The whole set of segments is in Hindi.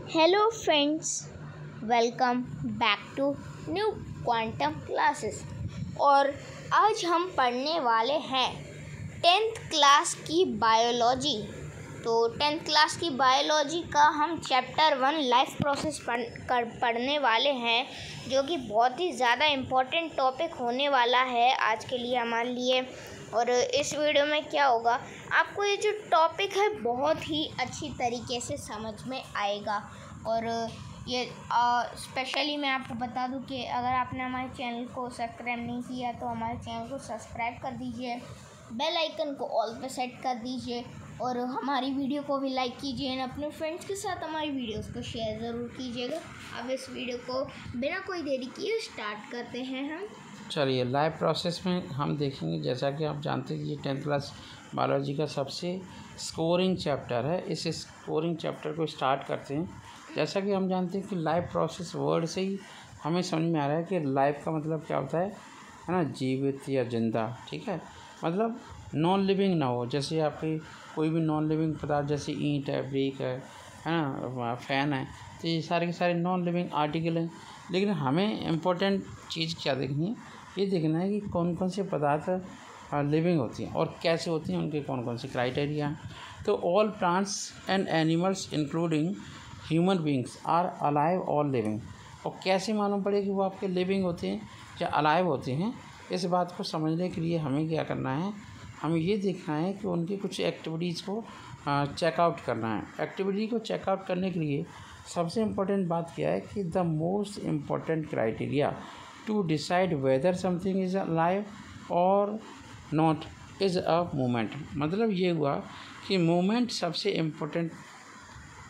Hello friends, welcome back to new quantum classes. और आज हम पढ़ने वाले हैं 10th क्लास की बायोलॉजी। तो 10th क्लास की बायोलॉजी का हम चैप्टर 1 लाइफ प्रोसेस पढ़ने वाले हैं, जो कि बहुत ही ज़्यादा इम्पोर्टेंट टॉपिक होने वाला है आज के लिए हमारे लिए। और इस वीडियो में क्या होगा, आपको ये जो टॉपिक है बहुत ही अच्छी तरीके से समझ में आएगा। और ये स्पेशली मैं आपको बता दूं कि अगर आपने हमारे चैनल को सब्सक्राइब नहीं किया तो हमारे चैनल को सब्सक्राइब कर दीजिए, बेल आइकन को ऑल पे सेट कर दीजिए और हमारी वीडियो को भी लाइक कीजिए और अपने फ्रेंड्स के साथ हमारी वीडियोस को शेयर ज़रूर कीजिएगा। अब इस वीडियो को बिना कोई देरी किए स्टार्ट करते हैं हम। चलिए, लाइव प्रोसेस में हम देखेंगे। जैसा कि आप जानते हैं कि ये 10th क्लास बायोलॉजी का सबसे स्कोरिंग चैप्टर है। इस स्कोरिंग चैप्टर को स्टार्ट करते हैं। जैसा कि हम जानते हैं कि लाइव प्रोसेस वर्ड से ही हमें समझ में आ रहा है कि लाइफ का मतलब क्या होता है ना, जीवित या जिंदा। ठीक है, मतलब नॉन लिविंग ना हो। जैसे आपकी कोई भी नॉन लिविंग पदार्थ, जैसे ईंट है, ब्रेक है ना, फ़ैन है, तो ये सारे के सारे नॉन लिविंग आर्टिकल हैं। लेकिन हमें इम्पोर्टेंट चीज़ क्या देखनी है, ये देखना है कि कौन कौन से पदार्थ लिविंग होती हैं और कैसे होती हैं, उनके कौन कौन से क्राइटेरिया हैं। तो all plants and animals including human beings are alive और लिविंग। और कैसे मालूम पड़े कि वो आपके लिविंग होते हैं या अलाइव होते हैं, इस बात को समझने के लिए हमें क्या करना है, हमें ये देखना है कि उनकी कुछ एक्टिविटीज़ को चेकआउट करना है। एक्टिविटी को चेकआउट करने के लिए सबसे इम्पोर्टेंट बात क्या है कि the most important criteria to decide whether something is alive और नॉट इज़ अ मूवमेंट। मतलब ये हुआ कि मूवमेंट सबसे इम्पोर्टेंट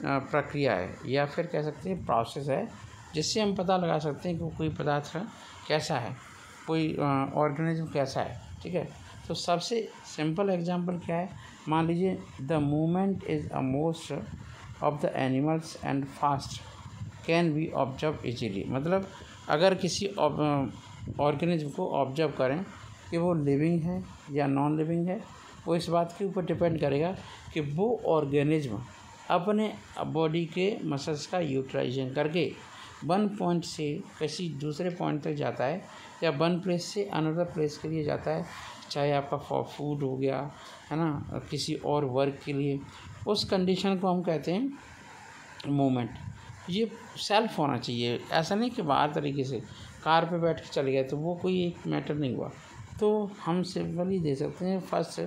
प्रक्रिया है, या फिर कह सकते हैं प्रोसेस है, जिससे हम पता लगा सकते हैं कि कोई पदार्थ कैसा है, कोई ऑर्गेनिज्म कैसा है। ठीक है, तो सबसे सिंपल एग्जांपल क्या है, मान लीजिए the movement is a most of the animals and fast can be observe easily. मतलब अगर किसी ऑर्गेनिज्म को ऑब्जर्व करें कि वो लिविंग है या नॉन लिविंग है, वो इस बात के ऊपर डिपेंड करेगा कि वो ऑर्गेनिज्म अपने बॉडी के मसल्स का यूटिलाइजेशन करके वन पॉइंट से किसी दूसरे पॉइंट तक जाता है या वन प्लेस से अनदर प्लेस के लिए जाता है, चाहे आपका फॉर फूड हो गया है ना, किसी और वर्क के लिए। उस कंडीशन को हम कहते हैं मूवमेंट। ये सेल्फ होना चाहिए, ऐसा नहीं कि बाहर तरीके से कार पे बैठ के चले गए तो वो कोई एक मैटर नहीं हुआ। तो हम सिंपली दे सकते हैं, फर्स्ट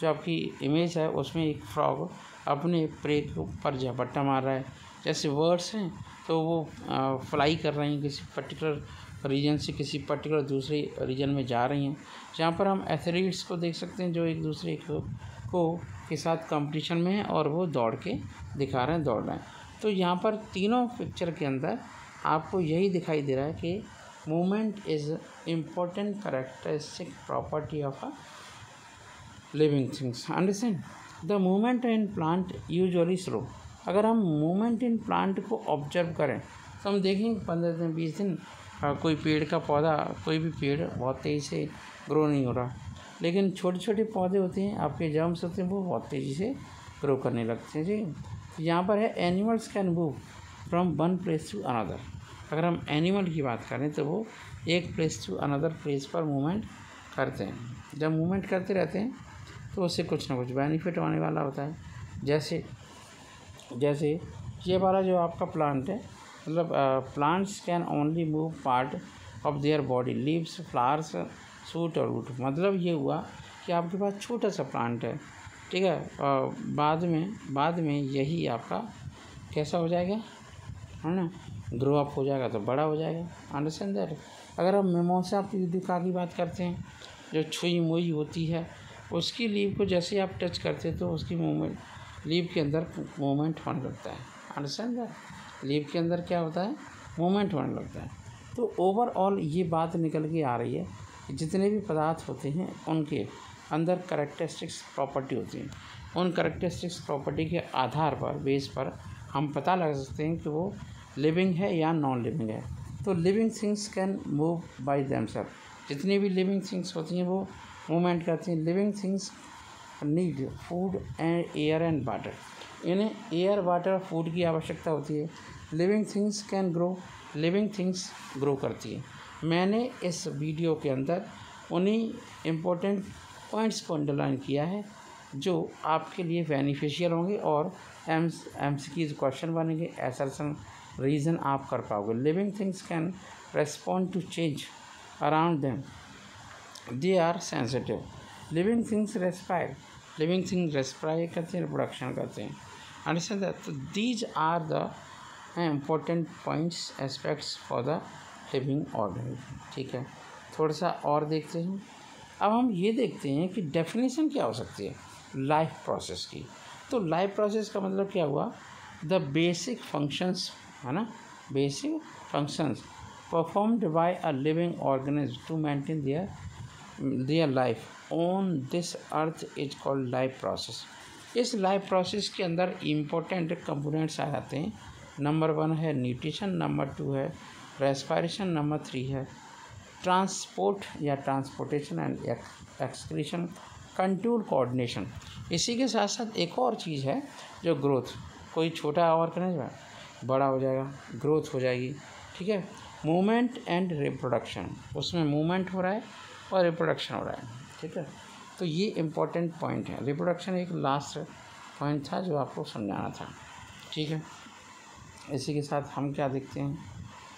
जो आपकी इमेज है उसमें एक फ्रॉग अपने प्रे के ऊपर झपट्टा मार रहा है। जैसे वर्ड्स हैं तो वो फ्लाई कर रही हैं, किसी पर्टिकुलर रीजन से किसी पर्टिकुलर दूसरे रीजन में जा रही हैं। जहाँ पर हम एथलीट्स को देख सकते हैं जो एक दूसरे को के साथ कंपटीशन में है और वो दौड़ के दिखा रहे हैं, दौड़ रहे हैं। तो यहाँ पर तीनों पिक्चर के अंदर आपको यही दिखाई दे रहा है कि movement is important characteristic property of a living things. Understand, the movement in plant usually slow. अगर हम मूवमेंट इन प्लांट को ऑब्जर्व करें तो हम देखेंगे 15 दिन 20 दिन कोई पेड़ का पौधा, कोई भी पेड़ बहुत तेज़ी से ग्रो नहीं हो रहा, लेकिन छोटे छोटे पौधे होते हैं, आपके जर्म्स होते हैं, वो बहुत तेज़ी से ग्रो करने लगते हैं। जी, तो यहाँ पर है animals can move from one place to another. अगर हम एनिमल की बात करें तो वो एक प्लेस टू अनदर प्लेस पर मूवमेंट करते हैं। जब मूवमेंट करते रहते हैं तो उससे कुछ ना कुछ बेनिफिट होने वाला होता है। जैसे ये वाला जो आपका प्लांट है, मतलब plants can only move part of their body, leaves, flowers, shoot और रूट। मतलब ये हुआ कि आपके पास छोटा सा प्लांट है, ठीक है, और बाद में यही आपका कैसा हो जाएगा, है ना, ग्रो अप हो जाएगा तो बड़ा हो जाएगा। Understand that. अगर हम मिमोसा प्यूडिका की बात करते हैं, जो छुई मुई होती है, उसकी लीव को जैसे आप टच करते हैं तो उसकी मूवमेंट, लीव के अंदर मूवमेंट होने लगता है। अंडरस्टैंड दैट, लीव के अंदर क्या होता है, मूवमेंट होने लगता है। तो ओवरऑल ये बात निकल के आ रही है कि जितने भी पदार्थ होते हैं उनके अंदर कैरेक्टरिस्टिक्स प्रॉपर्टी होती हैं। उन कैरेक्टरिस्टिक्स प्रॉपर्टी के आधार पर, बेस पर हम पता लगा सकते हैं कि वो लिविंग है या नॉन लिविंग है। तो living things can move by themselves. जितनी भी लिविंग थिंग्स होती हैं वो मूवमेंट करती हैं। Living things need food and air and water. इन्हें एयर, वाटर और फूड की आवश्यकता होती है। Living things can grow, living things grow करती है। मैंने इस वीडियो के अंदर उन्हीं इम्पोर्टेंट पॉइंट्स को अंडरलाइन किया है जो आपके लिए बेनिफिशियल होंगे और MCQs क्वेश्चन बनेंगे, असर्शन रीज़न आप कर पाओगे। Living things can respond to change around them, they are sensitive. Living things respire, living things respire करते हैं, रिप्रोडक्शन करते हैं। Understand that? तो these are the important points aspects for the living organism. ठीक है, थोड़ा सा और देखते हैं। अब हम ये देखते हैं कि डेफिनेशन क्या हो सकती है लाइफ प्रोसेस की। तो लाइफ प्रोसेस का मतलब क्या हुआ? द बेसिक फंक्शंस, है ना, basic functions performed by a living organism to maintain their life on this earth is called life process. इस लाइफ प्रोसेस के अंदर इम्पोर्टेंट कंपोनेंट्स आ जाते हैं। नंबर 1 है न्यूट्रिशन, नंबर 2 है रेस्पिरेशन, नंबर 3 है ट्रांसपोर्ट या transportation and excretion, control, coordination. इसी के साथ साथ एक और चीज़ है जो ग्रोथ। कोई छोटा ऑर्गेनिज्म है, बड़ा हो जाएगा, ग्रोथ हो जाएगी। ठीक है, मूवमेंट एंड रिप्रोडक्शन, उसमें मूवमेंट हो रहा है और रिप्रोडक्शन हो रहा है। ठीक है, तो ये इम्पोर्टेंट पॉइंट है। रिप्रोडक्शन एक लास्ट पॉइंट था जो आपको समझाना था। ठीक है, इसी के साथ हम क्या देखते हैं,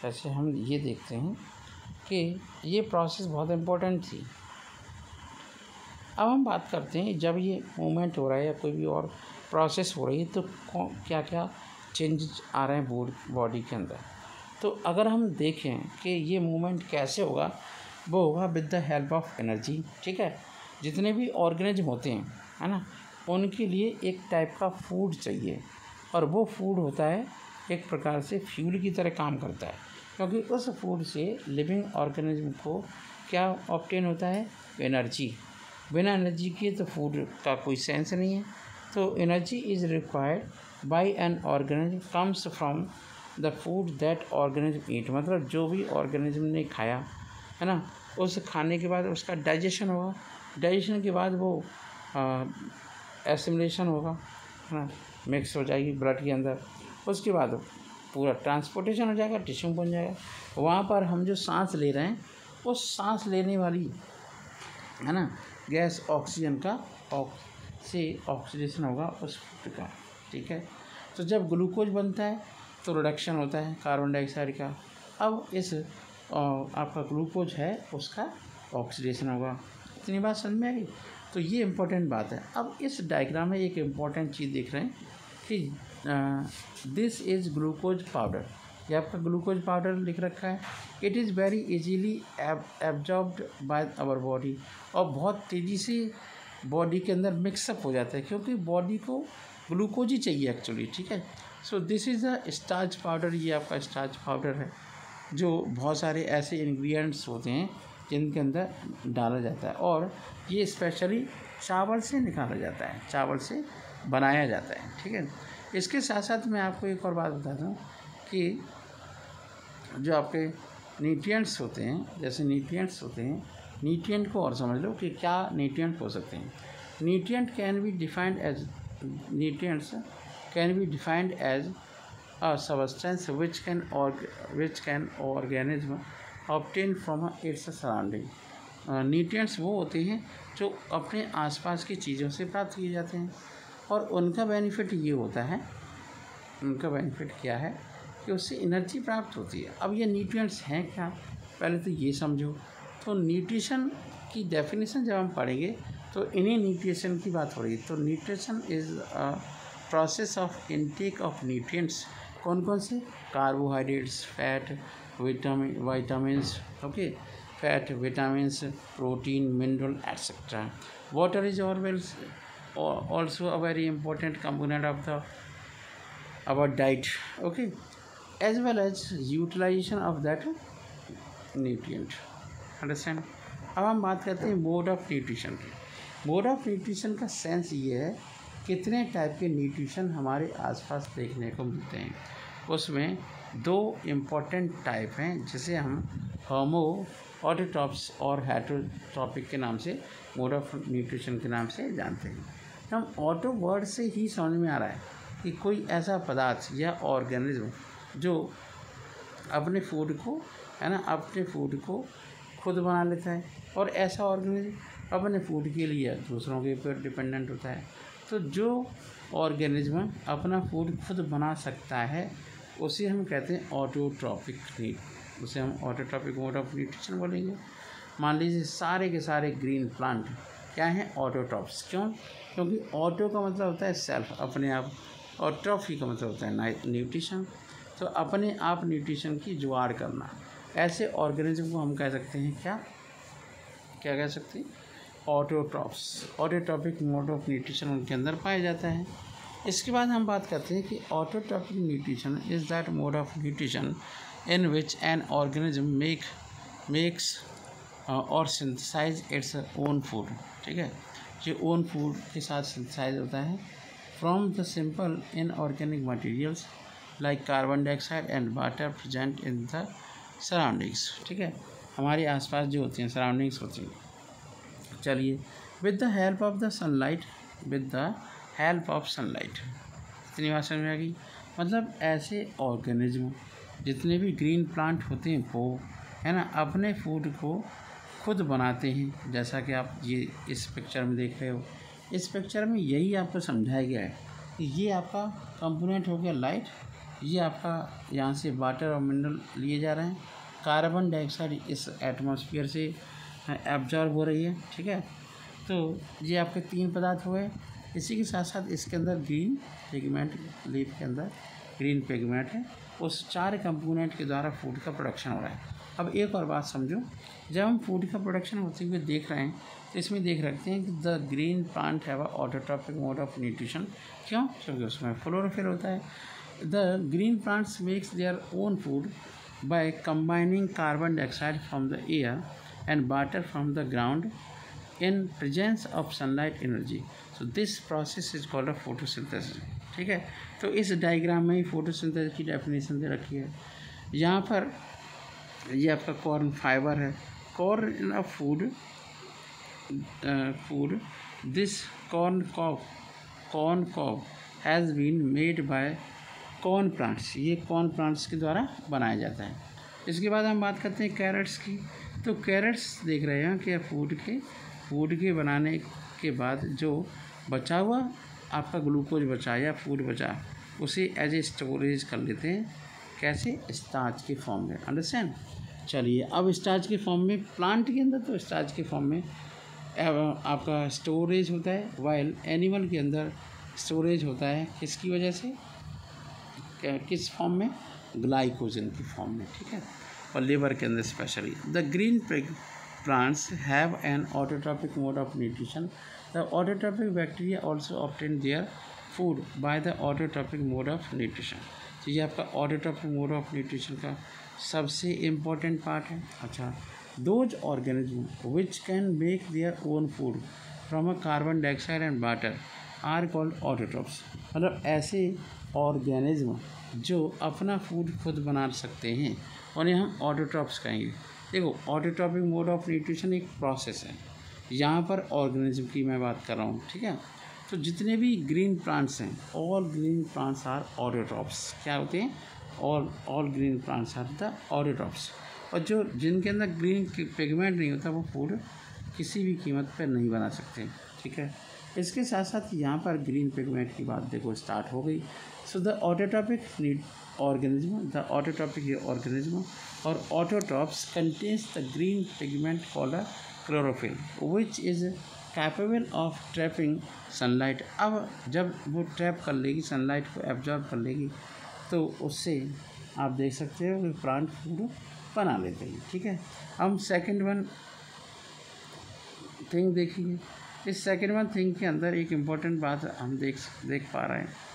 जैसे हम ये देखते हैं कि ये प्रोसेस बहुत इम्पोर्टेंट थी। अब हम बात करते हैं जब ये मूवमेंट हो रहा है या कोई भी और प्रोसेस हो रही है तो क्या क्या चेंजेस आ रहे हैं बॉडी के अंदर। तो अगर हम देखें कि ये मूवमेंट कैसे होगा, वो होगा with the help of energy. ठीक है, जितने भी ऑर्गेनिज्म होते हैं, है ना, उनके लिए एक टाइप का फूड चाहिए और वो फूड होता है एक प्रकार से फ्यूल की तरह काम करता है, क्योंकि उस फूड से लिविंग ऑर्गेनिज्म को क्या ऑब्टेन होता है? एनर्जी। बिना एनर्जी के तो फूड का कोई सेंस नहीं है। तो energy is required by an organism comes from the food that organism eat. मतलब जो भी ऑर्गेनिज्म ने खाया, है ना, उस खाने के बाद उसका डाइजेशन होगा, डाइजेशन के बाद वो एसिमिलेशन होगा, है ना, मिक्स हो जाएगी ब्लड के अंदर। उसके बाद पूरा ट्रांसपोर्टेशन हो जाएगा, टिश्यू बन जाएगा। वहाँ पर हम जो सांस ले रहे हैं, उस सांस लेने वाली, है ना, गैस ऑक्सीजन का से ऑक्सीडेशन होगा उस फूड का। ठीक है, तो जब ग्लूकोज बनता है तो रिडक्शन होता है कार्बन डाइऑक्साइड का। अब इस आपका ग्लूकोज है उसका ऑक्सीडेशन होगा। इतनी बात समझ में आई? तो ये इम्पोर्टेंट बात है। अब इस डायग्राम में एक इम्पॉर्टेंट चीज़ देख रहे हैं कि दिस इज़ ग्लूकोज पाउडर। ये आपका ग्लूकोज पाउडर लिख रखा है। It is very easily absorbed by our body, और बहुत तेज़ी से बॉडी के अंदर मिक्सअप हो जाता है, क्योंकि बॉडी को ग्लूकोज ही चाहिए एक्चुअली। ठीक है, so this is a starch powder. ये आपका स्टार्च पाउडर है जो बहुत सारे ऐसे इंग्रेडिएंट्स होते हैं जिनके अंदर डाला जाता है, और ये स्पेशली चावल से निकाला जाता है, चावल से बनाया जाता है। ठीक है, इसके साथ साथ मैं आपको एक और बात बताता हूँ कि जो आपके न्यूट्रिएंट्स होते हैं, जैसे न्यूट्रिएंट्स होते हैं, न्यूट्रिएंट को और समझ लो कि क्या न्यूट्रिएंट हो सकते हैं। Nutrient can be defined as nutrients can be defined as a substance which can organism obtain from its surrounding। Nutrients वो होते हैं जो अपने आसपास की चीज़ों से प्राप्त किए जाते हैं, और उनका बेनिफिट ये होता है, उनका बेनिफिट क्या है कि उससे एनर्जी प्राप्त होती है। अब ये न्यूट्रिएंट्स हैं क्या, पहले तो ये समझो। तो न्यूट्रिशन की डेफिनेशन जब हम पढ़ेंगे तो इन्हीं न्यूट्रिशन की बात हो रही है। तो nutrition is a process of intake of nutrients. कौन कौन से? Carbohydrates, fat, vitamins, okay, fat, vitamins, protein, mineral etcetera. Water is also a very important component of our diet, okay, as well as utilization of that nutrient, understand। अब हम बात करते हैं मोड ऑफ न्यूट्रिशन की। मोड ऑफ न्यूट्रिशन का सेंस ये है कितने टाइप के न्यूट्रिशन हमारे आसपास देखने को मिलते हैं। उसमें दो इम्पॉर्टेंट टाइप हैं जिसे हम ऑटोट्रॉप्स और हेटेरोट्रॉपिक के नाम से, मोड ऑफ न्यूट्रिशन के नाम से जानते हैं। हम ऑटो वर्ड से ही समझ में आ रहा है कि कोई ऐसा पदार्थ या ऑर्गेनिज्म जो अपने फूड को, है ना, अपने फूड को खुद बना लेता है, और ऐसा ऑर्गेनिज्म अपने फूड के लिए दूसरों के ऊपर डिपेंडेंट होता है। तो जो ऑर्गेनिज्म अपना फूड खुद बना सकता है उसे हम कहते हैं ऑटोट्रॉपिक नीड, उसे हम ऑटोट्रॉपिक मोड ऑफ न्यूट्रिशन बोलेंगे। मान लीजिए सारे के सारे ग्रीन प्लांट क्या हैं, ऑटोट्रॉप्स। क्यों? क्योंकि ऑटो का मतलब होता है सेल्फ, अपने आप, और ट्रॉफी का मतलब होता है न्यूट्रिशन, तो अपने आप न्यूट्रिशन की जुगाड़ करना। ऐसे ऑर्गेनिज्म को हम कह सकते हैं क्या क्या कह सकते हैं, autotrophs. Autotrophic mode of nutrition उनके अंदर पाया जाता है। इसके बाद हम बात करते हैं कि autotrophic nutrition is that mode of nutrition in which an organism makes और सिंथेसाइज इट्स ओन फूड। ठीक है, ये ओन फूड के साथ सिंथेसाइज होता है from the simple inorganic materials like carbon dioxide and water present in the surroundings. ठीक है, हमारे आसपास जो होती हैं सराउंडिंग्स होती हैं। चलिए, with the help of the sunlight, with the help of sunlight, इतनी बात समझ में आ गई। मतलब ऐसे ऑर्गेनिज्म जितने भी ग्रीन प्लांट होते हैं वो, है ना, अपने फूड को खुद बनाते हैं। जैसा कि आप ये इस पिक्चर में देख रहे हो, इस पिक्चर में यही आपको समझाया गया है कि ये आपका कंपोनेंट हो गया लाइट, ये आपका यहाँ से वाटर और मिनरल लिए जा रहे हैं, कार्बन डाइऑक्साइड इस एटमॉस्फेयर से एब्जॉर्ब हो रही है। ठीक है, तो ये आपके 3 पदार्थ हुए। इसी के साथ साथ इसके अंदर ग्रीन पिगमेंट, लीफ के अंदर ग्रीन पिगमेंट है, उस 4 कंपोनेंट के द्वारा फूड का प्रोडक्शन हो रहा है। अब एक और बात समझो, जब हम फूड का प्रोडक्शन होते हुए देख रहे हैं तो इसमें देख रखते हैं कि the green plant have a autotrophic mode of nutrition. क्यों? क्योंकि उसमें क्लोरोफिल होता है। The green plants makes their own food by combining carbon dioxide from the air and water from the ground in presence of sunlight energy. So this process is called a photosynthesis. ठीक है, तो इस डायग्राम में ही फोटोसिंथेसिस की डेफिनेशन दे रखी है। यहाँ पर ये आपका कॉर्न फाइबर है, corn in a food this corn cob has been made by corn plants, ये कॉर्न प्लांट्स के द्वारा बनाया जाता है। इसके बाद हम बात करते हैं कैरेट्स की। तो कैरेट्स देख रहे हैं कि फूड के बनाने के बाद जो बचा हुआ आपका ग्लूकोज बचा या फूड बचा, उसे एज ए स्टोरेज कर लेते हैं। कैसे? स्टार्च के फॉर्म में। अंडरस्टैंड? चलिए, अब स्टार्च के फॉर्म में प्लांट के अंदर, तो स्टार्च के फॉर्म में आपका स्टोरेज होता है, वाइल एनिमल के अंदर स्टोरेज होता है किसकी वजह से, किस फॉर्म में? ग्लाइकोजन की फॉर्म में। ठीक है, और लिवर के अंदर specially. The green plants have an autotrophic mode of nutrition. The autotrophic bacteria also obtain their food by the autotrophic mode of nutrition. तो ये आपका autotrophic mode of nutrition का सबसे important part है। अच्छा, those organisms which can make their own food from a carbon dioxide and water are called autotrophs. मतलब ऐसे ऑर्गेनिज्म जो अपना फूड खुद बना सकते हैं उन्हें हम ऑटोट्रॉप्स कहेंगे। देखो, ऑटोट्रॉपिक मोड ऑफ न्यूट्रिशन एक प्रोसेस है, यहाँ पर ऑर्गेनिज्म की मैं बात कर रहा हूँ। ठीक है, तो जितने भी ग्रीन प्लांट्स हैं, all green plants are autotrophs. क्या होते हैं? All green plants are the autotrophs. और जो जिनके अंदर ग्रीन पिगमेंट नहीं होता वो फूड किसी भी कीमत पर नहीं बना सकते। ठीक है, इसके साथ साथ यहाँ पर ग्रीन पिगमेंट की बात देखो स्टार्ट हो गई। So the autotrophic organism, the autotrophic organism or autotrophs contains the green pigment called a chlorophyll, which is capable of trapping sunlight. अब जब वो ट्रैप कर लेगी, सनलाइट को एब्जॉर्ब कर लेगी, तो उससे आप देख सकते हो कि प्लांट फूड बना लेते हैं। ठीक है, हम सेकंड वन थिंग देखिए। इस सेकंड वन थिंग के अंदर एक इम्पॉर्टेंट बात हम देख पा रहे हैं।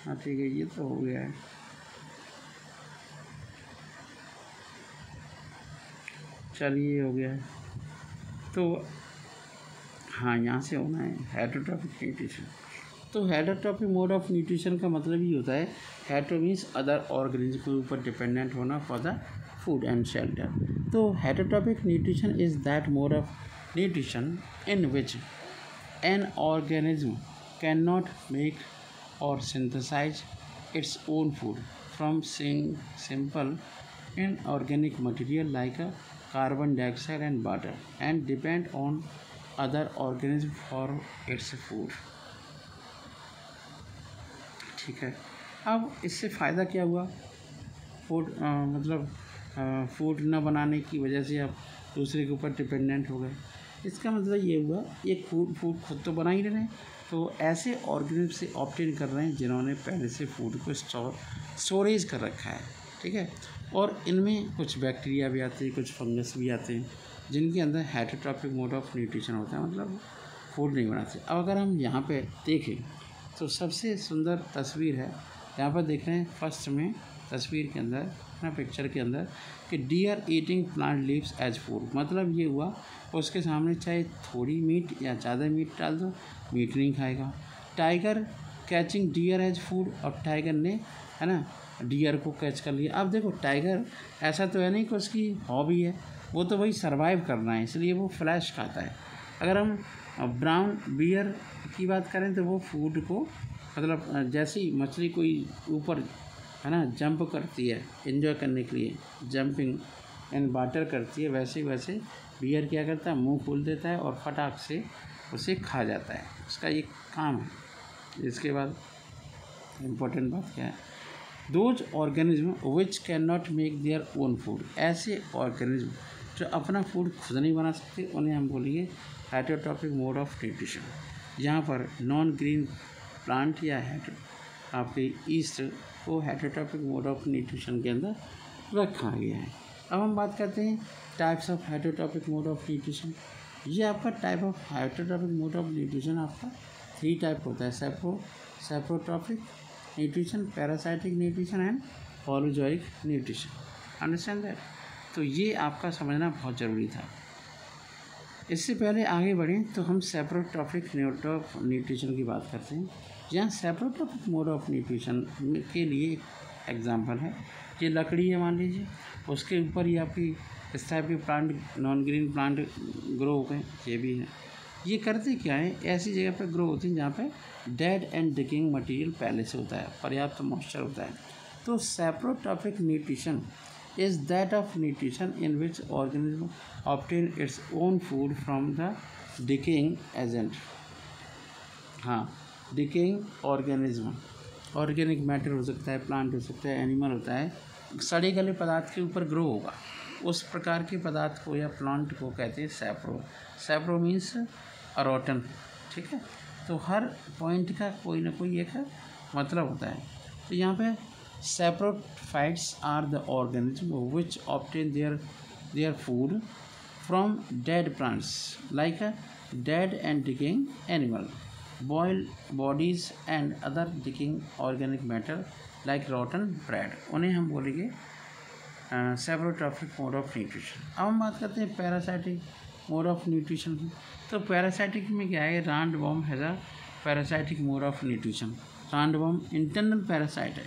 हाँ ठीक है, ये तो हो गया है। चलिए हो गया है। तो हाँ, यहाँ से होना है हेटेरोट्रॉफिक न्यूट्रिशन। तो हेटेरोट्रॉफिक मोड ऑफ न्यूट्रिशन का मतलब ये होता है, हेटेरो मीन्स अदर ऑर्गेनिज्म के ऊपर डिपेंडेंट होना for the food and shelter. तो heterotrophic nutrition is that mode of nutrition in which an organism can not make और synthesize its own food from simple inorganic material like a carbon dioxide and water and depend on other organisms for its food। ठीक है, अब इससे फ़ायदा क्या हुआ? फूड मतलब फूड न बनाने की वजह से आप दूसरे के ऊपर डिपेंडेंट हो गए। इसका मतलब ये हुआ, एक फूड खुद तो बना ही नहीं रहे, तो ऐसे ऑर्गेनिज्म से ऑब्टेन कर रहे हैं जिन्होंने पहले से फूड को स्टोरेज कर रखा है। ठीक है, और इनमें कुछ बैक्टीरिया भी आते हैं, कुछ फंगस भी आते हैं, जिनके अंदर हेटेरोट्रॉफिक मोड ऑफ न्यूट्रिशन होता है, मतलब फूड नहीं बनाते। अब अगर हम यहाँ पे देखें तो सबसे सुंदर तस्वीर है, यहाँ पर देख रहे हैं फर्स्ट में तस्वीर के अंदर ना, पिक्चर के अंदर, कि deer eating plant leaves as food. मतलब ये हुआ, उसके सामने चाहे थोड़ी मीट या ज़्यादा मीट डाल दो, मीट नहीं खाएगा। Tiger catching deer as food, और टाइगर ने, है ना, डियर को कैच कर लिया। अब देखो, टाइगर ऐसा तो है नहीं कि उसकी हॉबी है, वो तो वही सर्वाइव करना है, इसलिए वो फ्लैश खाता है। अगर हम ब्राउन बियर की बात करें तो वो फूड को, मतलब जैसे ही मछली कोई ऊपर, है ना, जंप करती है एंजॉय करने के लिए, जंपिंग एंड वाटर करती है, वैसे बियर क्या करता है, मुंह खोल देता है और फटाक से उसे खा जाता है। उसका ये काम है। इसके बाद इम्पोर्टेंट बात क्या है, those organism which can not make their own food. ऐसे ऑर्गेनिज्म जो अपना फूड खुद नहीं बना सकते, उन्हें हम बोलेंगे हेटेरोट्रॉफिक मोड ऑफ न्यूट्रिशन। यहाँ पर नॉन ग्रीन प्लांट या आपके ईस्ट को हेटेरोट्रॉफिक मोड ऑफ न्यूट्रिशन के अंदर रखा गया है। अब हम बात करते हैं types of heterotrophic mode of nutrition. ये आपका type of heterotrophic mode of nutrition आपका 3 टाइप होता है, saprotrophic nutrition, parasitic nutrition and holozoic nutrition. Understand that? तो ये आपका समझना बहुत ज़रूरी था। इससे पहले आगे बढ़ें तो हम सेप्रोट्रॉफिक मोड ऑफ न्यूट्रिशन की बात करते हैं। यहाँ सेप्रोट्रॉफिक मोड ऑफ न्यूट्रिशन के लिए एग्जांपल है, ये लकड़ी है मान लीजिए, उसके ऊपर ही आपकी इस टाइप के plant, non green plant grow हो गए, ये भी है। ये करते क्या है, ऐसी जगह पर ग्रो होती हैं जहाँ पे डेड एंड डिकिंग मटेरियल पहले से होता है, पर्याप्त मॉइस्चर होता है। तो saprotrophic nutrition is that of nutrition in which organism obtain it's own food from the decaying agent. हाँ, डिकेइंग ऑर्गेनिज्म, ऑर्गेनिक मैटर हो सकता है, प्लांट हो सकता है, एनिमल होता है, सड़े गले पदार्थ के ऊपर ग्रो होगा, उस प्रकार के पदार्थ को या प्लांट को कहते हैं सैप्रो। सैप्रो मीन्स रोटन। ठीक है, तो हर पॉइंट का कोई ना कोई एक मतलब होता है। तो यहाँ पे saprophytes are the organism which obtain their food from dead plants like a dead and decaying animal, boiled bodies and other decaying organic matter like rotten bread. उन्हें हम बोलेंगे सेप्रोट्रॉफिक मोड ऑफ न्यूट्रिशन। अब हम बात करते हैं पैरासाइटिक मोड ऑफ न्यूट्रिशन की। तो पैरासाइटिक में क्या है, roundworm has a parasitic mode of nutrition. Roundworm internal parasite है।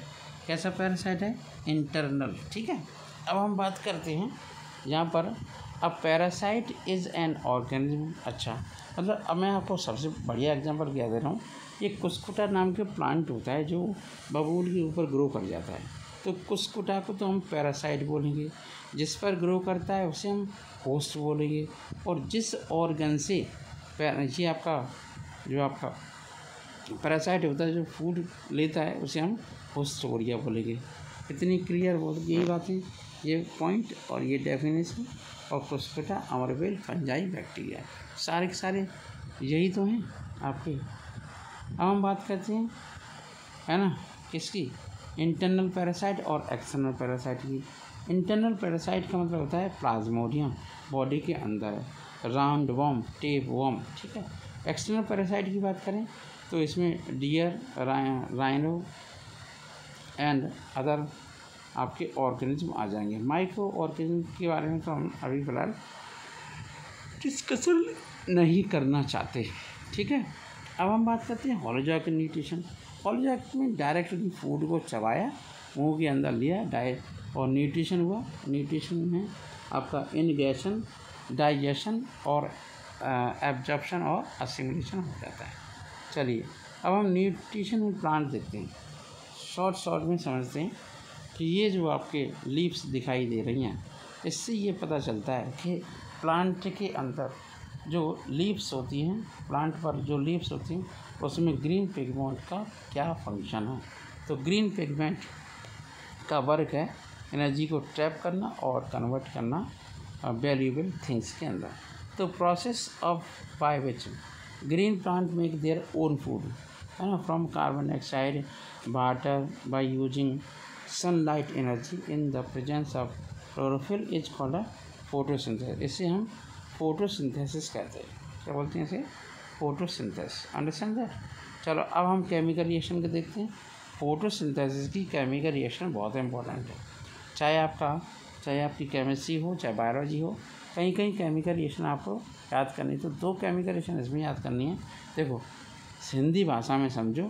कैसा पैरासाइट है? इंटरनल। ठीक है, अब हम बात करते हैं यहाँ पर, अब पैरासाइट इज़ एन ऑर्गेनिज्म। अच्छा, मतलब अब मैं आपको सबसे बढ़िया एग्जांपल क्या दे रहा हूँ, ये कुस्कुटा नाम के प्लांट होता है जो बबूल के ऊपर ग्रो कर जाता है। तो कुस्कुटा को तो हम पैरासाइट बोलेंगे, जिस पर ग्रो करता है उसे हम होस्ट बोलेंगे, और जिस ऑर्गन से ये आपका जो आपका पैरासाइट होता है जो फूड लेता है उसे हम होस्टोरिया बोलेंगे। इतनी क्लियर बोल यही बातें, ये पॉइंट और ये डेफिनेशन, और कुस्कुटा, अमरबेल, फंजाई, बैक्टीरिया, सारे के सारे यही तो हैं आपके। अब हम बात करते हैं, है ना, किसकी, इंटरनल पैरासाइट और एक्सटर्नल पैरासाइट की। इंटरनल पैरासाइट का मतलब होता है प्लाज्मोडियम, बॉडी के अंदर है, राउंड वॉर्म, टेप वॉर्म। ठीक है, एक्सटर्नल पैरासाइट की बात करें तो इसमें डियर, राइनो एंड अदर आपके ऑर्गेनिज्म आ जाएंगे। माइक्रो ऑर्गेनिज्म के बारे में तो हम अभी फ़िलहाल डिस्कशन नहीं करना चाहते, ठीक है। अब हम बात करते हैं हॉलोजॉइक न्यूट्रिशन। हॉलोजॉइक में डायरेक्टली फूड को चबाया, मुंह के अंदर लिया डाइट और न्यूट्रिशन हुआ। न्यूट्रिशन में आपका इनगेशन, डाइजेशन और एब्जॉर्प्शन और असिमिलेशन हो जाता है। चलिए अब हम न्यूट्रिशन में प्लांट देखते हैं, शॉर्ट में समझते हैं कि ये जो आपके लीव्स दिखाई दे रही हैं, इससे ये पता चलता है कि प्लांट के अंदर जो लीव्स होती हैं, प्लांट पर जो लीव्स होती हैं उसमें ग्रीन पिगमेंट का क्या फंक्शन है। तो ग्रीन पिगमेंट का वर्क है एनर्जी को ट्रैप करना और कन्वर्ट करना वैल्यूएबल थिंग्स के अंदर। तो process of by which green plant make their own food, है ना, from carbon dioxide water by using sunlight energy in the presence of chlorophyll is called a photosynthesis. इसे हम फोटोसिंथेसिस कहते हैं। क्या बोलते हैं इसे? फोटोसिंथेसिस। Understand that. चलो अब हम केमिकल रिएक्शन को देखते हैं। फोटोसिंथेसिस की केमिकल रिएक्शन बहुत इंपॉर्टेंट है। चाहे आपकी केमिस्ट्री हो, चाहे बायोलॉजी हो, कहीं केमिकल रिएक्शन आपको याद करनी, तो 2 केमिकल रिएक्शन इसमें याद करनी है। देखो हिंदी भाषा में समझो,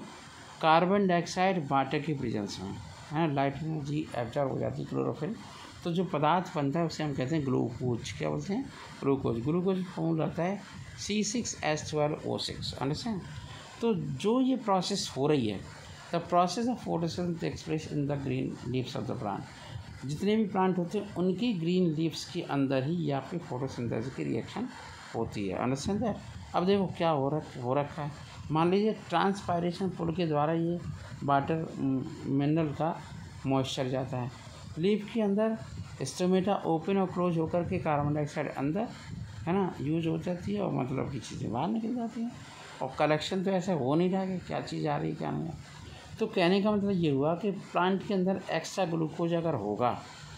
कार्बन डाइऑक्साइड वाटर की प्रेजेंस में, है, लाइट एनर्जी एब्जॉर्ब हो जाती है क्लोरोफिल, तो जो पदार्थ बनता है उसे हम कहते हैं ग्लूकोज। क्या बोलते हैं? ग्लूकोज फॉर्मूला रहता है C6H12O6। अंडरस्टैंड। तो जो ये प्रोसेस हो रही है, the process of photosynthesis takes place in the green leaves of the plant. जितने भी प्लांट होते हैं उनकी ग्रीन लीव्स के अंदर ही ये आपकी फोटोसिंथेसिस की रिएक्शन होती है। Understand that. अब देखो क्या हो रखा है। मान लीजिए ट्रांसपायरेशन पुल के द्वारा ये वाटर मिनरल का मॉइस्चर जाता है लीफ के अंदर, स्टोमेटा ओपन और क्लोज होकर के कार्बन डाइऑक्साइड अंदर, है ना, यूज हो जाती है और मतलब की चीज़ें बाहर निकल जाती हैं। और कलेक्शन तो ऐसे हो नहीं रहा कि क्या चीज़ आ रही है क्या नहीं। तो कहने का मतलब ये हुआ कि प्लांट के अंदर एक्स्ट्रा ग्लूकोज अगर होगा,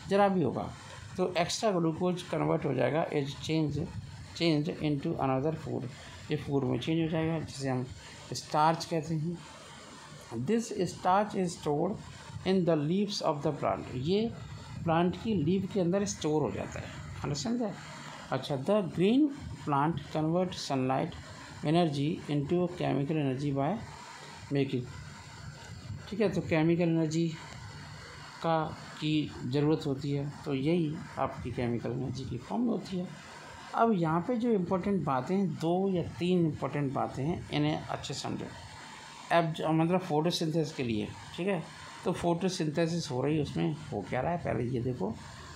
ज़रा भी होगा, तो एक्स्ट्रा ग्लूकोज कन्वर्ट हो जाएगा, is change into another food. ये फूड में चेंज हो जाएगा, जिसे हम स्टार्च कहते हैं। This starch is stored in the leaves of the plant. ये प्लांट की लीव के अंदर स्टोर हो जाता है। Understand that. अच्छा, the green plant convert sunlight energy into chemical energy by making, ठीक है। तो केमिकल एनर्जी की ज़रूरत होती है, तो यही आपकी केमिकल एनर्जी की फॉर्म में होती है। अब यहाँ पे जो इम्पोर्टेंट बातें हैं, 2 या 3 इम्पोर्टेंट बातें हैं, इन्हें अच्छे समझो। मतलब फोटोसिंथेसिस के लिए, ठीक है। तो फोटोसिंथेसिस हो रही है, उसमें हो क्या रहा है पहले ये देखो।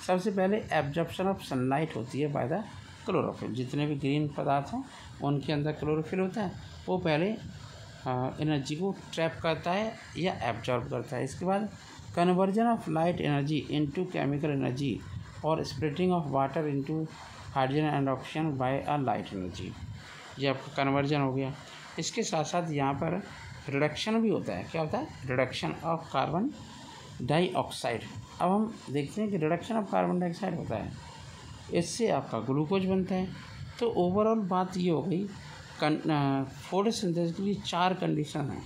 सबसे पहले एब्जॉर्प्शन ऑफ सनलाइट होती है बाय द क्लोरोफिल। जितने भी ग्रीन पदार्थ हैं उनके अंदर क्लोरोफिल होता है, वो पहले एनर्जी को ट्रैप करता है या एब्जॉर्ब करता है। इसके बाद conversion of light energy into chemical energy और splitting of water into hydrogen and oxygen by a light energy, ये आपका कन्वर्जन हो गया। इसके साथ साथ यहाँ पर रिडक्शन भी होता है। क्या होता है? Reduction of carbon dioxide. अब हम देखते हैं कि रिडक्शन ऑफ कार्बन डाइऑक्साइड होता है, इससे आपका ग्लूकोज बनता है। तो ओवरऑल बात ये हो गई, फोटोसिंथेसिस के लिए 4 कंडीशन हैं,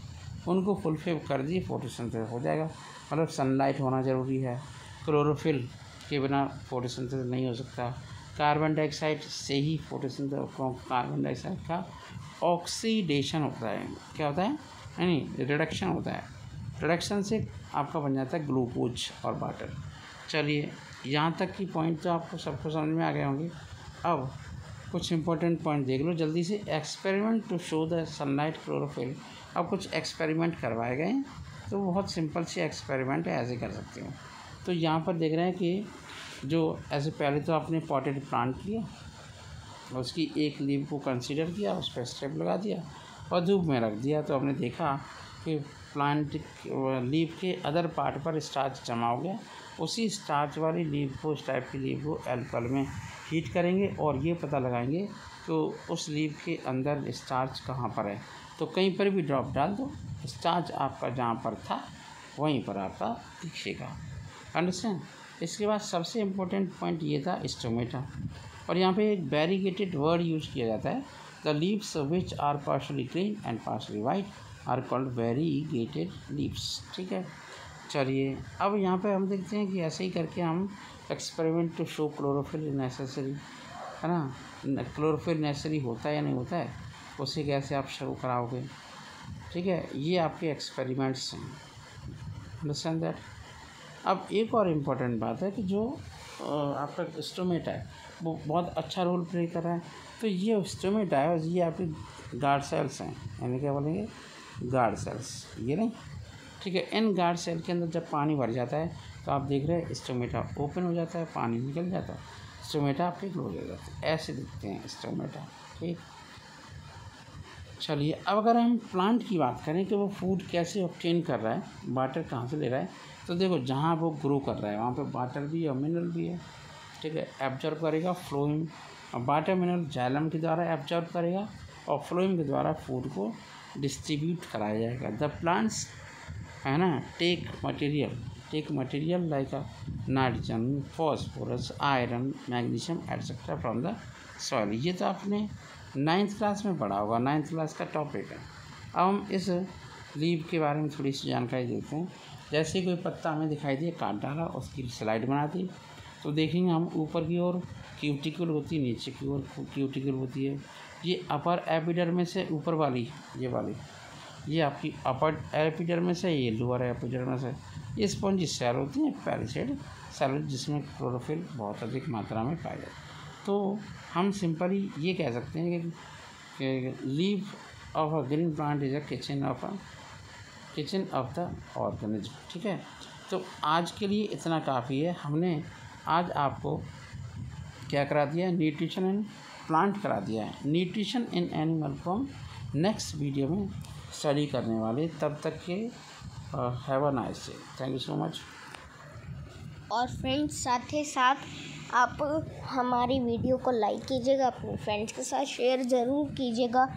उनको फुलफिल कर दिए, फोटोसिंथेसिस हो जाएगा। मतलब सनलाइट होना ज़रूरी है, क्लोरोफिल के बिना फोटोसिंथेसिस नहीं हो सकता, कार्बन डाइऑक्साइड से ही फोटोसिंथेसिस, कार्बन डाइऑक्साइड का ऑक्सीडेशन होता है। क्या होता है? नहीं, रिडक्शन होता है। रिडक्शन से आपका बन जाता है ग्लूकोज और वाटर। चलिए यहाँ तक की पॉइंट तो आपको सबको समझ में आ गए होंगे। अब कुछ इंपॉर्टेंट पॉइंट देख लो जल्दी से। Experiment to show the sunlight chlorophyll. अब कुछ एक्सपेरिमेंट करवाए गए हैं, तो बहुत सिंपल सी एक्सपेरिमेंट है, ऐसे कर सकते हो। तो यहाँ पर देख रहे हैं कि जो ऐसे पहले तो आपने पॉटेड प्लांट लिया, उसकी एक लीव को कंसीडर किया, उस पर स्टेप लगा दिया और धूप में रख दिया। तो हमने देखा कि प्लांट लीव के अदर पार्ट पर स्टार्च जमा हो गया। उसी स्टार्च वाली लीव को, इस टाइप की लीव को एल्कोहल में हीट करेंगे और ये पता लगाएंगे तो उस लीव के अंदर स्टार्च कहाँ पर है। तो कहीं पर भी ड्रॉप डाल दो, स्टार्च आपका जहाँ पर था वहीं पर आपका दिखेगा। अंडरस्टैंड। इसके बाद सबसे इम्पोर्टेंट पॉइंट ये था स्टोमेटा, और यहाँ पे एक वेरीगेटेड वर्ड यूज़ किया जाता है। The leaves which are partly green and partly white are called variegated leaves, ठीक है। चलिए अब यहाँ पे हम देखते हैं कि ऐसे ही करके हम experiment to show chlorophyll necessary, है ना, क्लोरोफिल नेसेसरी होता है या नहीं होता है, उसे कैसे आप शुरू कराओगे। ठीक है, ये आपके एक्सपेरिमेंट्स हैं, अंडरस्टैंड दैट। अब एक और इम्पॉर्टेंट बात है कि जो आपका स्टोमेटा है वो बहुत अच्छा रोल प्ले कर रहा है। तो ये स्टोमेटा है और ये आपके गार्ड सेल्स हैं, यानी क्या बोलेंगे, गार्ड सेल्स, ये नहीं। ठीक है, इन गार्ड सेल के अंदर जब पानी भर जाता है तो आप देख रहे हैं स्टोमेटा ओपन हो जाता है, पानी निकल जाता है, स्टोमेटा आपके क्लोज हो जाता है, ऐसे दिखते हैं स्टोमेटा। ठीक, चलिए अब अगर हम प्लांट की बात करें कि वो फूड कैसे ऑब्टेन कर रहा है, वाटर कहाँ से ले रहा है, तो देखो जहाँ वो ग्रो कर रहा है वहाँ पे वाटर भी और मिनरल भी है। ठीक है, एब्जॉर्ब करेगा फ्लोइम, और वाटर मिनरल जाइलम के द्वारा एब्जॉर्ब करेगा और फ्लोइम के द्वारा फूड को डिस्ट्रीब्यूट कराया जाएगा। द प्लांट्स, है ना, take material like a nitrogen, phosphorus, iron, magnesium etcetera from the soil. ये तो आपने 9th क्लास में पढ़ा होगा, 9th क्लास का टॉपिक है। अब हम इस लीव के बारे में थोड़ी सी जानकारी देते हैं। जैसे कोई पत्ता हमें दिखाई दिया, काट डाला, उसकी स्लाइड बना दी, तो देखेंगे हम ऊपर की ओर क्यूटिकल होती है, नीचे की ओर क्यूटिकल होती है। ये अपर एपिडर्मिस से ऊपर वाली, ये वाली, ये आपकी अपर एपिडर्मिस है, ये लोअर एपिडर्मिस है। ये स्पॉन्जी सेल होती हैं, पैलिसेड सेल, जिसमें क्लोरोफिल बहुत अधिक मात्रा में पाया जाता है। तो हम सिंपली ये कह सकते हैं कि leave of a green plant is a kitchen of the organism. ठीक है, तो आज के लिए इतना काफ़ी है। हमने आज आपको क्या करा दिया है, न्यूट्रिशन इन प्लांट करा दिया है, nutrition in animal form next video में स्टडी करने वाले। तब तक के have a nice day, thank you so much. और फ्रेंड्स, साथ ही साथ आप हमारी वीडियो को लाइक कीजिएगा, अपने फ्रेंड्स के साथ शेयर ज़रूर कीजिएगा,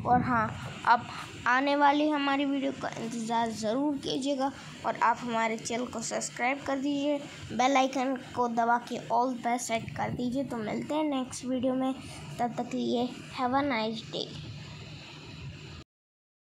और हाँ, आप आने वाली हमारी वीडियो का इंतज़ार ज़रूर कीजिएगा, और आप हमारे चैनल को सब्सक्राइब कर दीजिए, बेल आइकन को दबा के ऑल पे सेट कर दीजिए। तो मिलते हैं नेक्स्ट वीडियो में, तब तक के लिए हैव अ नाइस डे।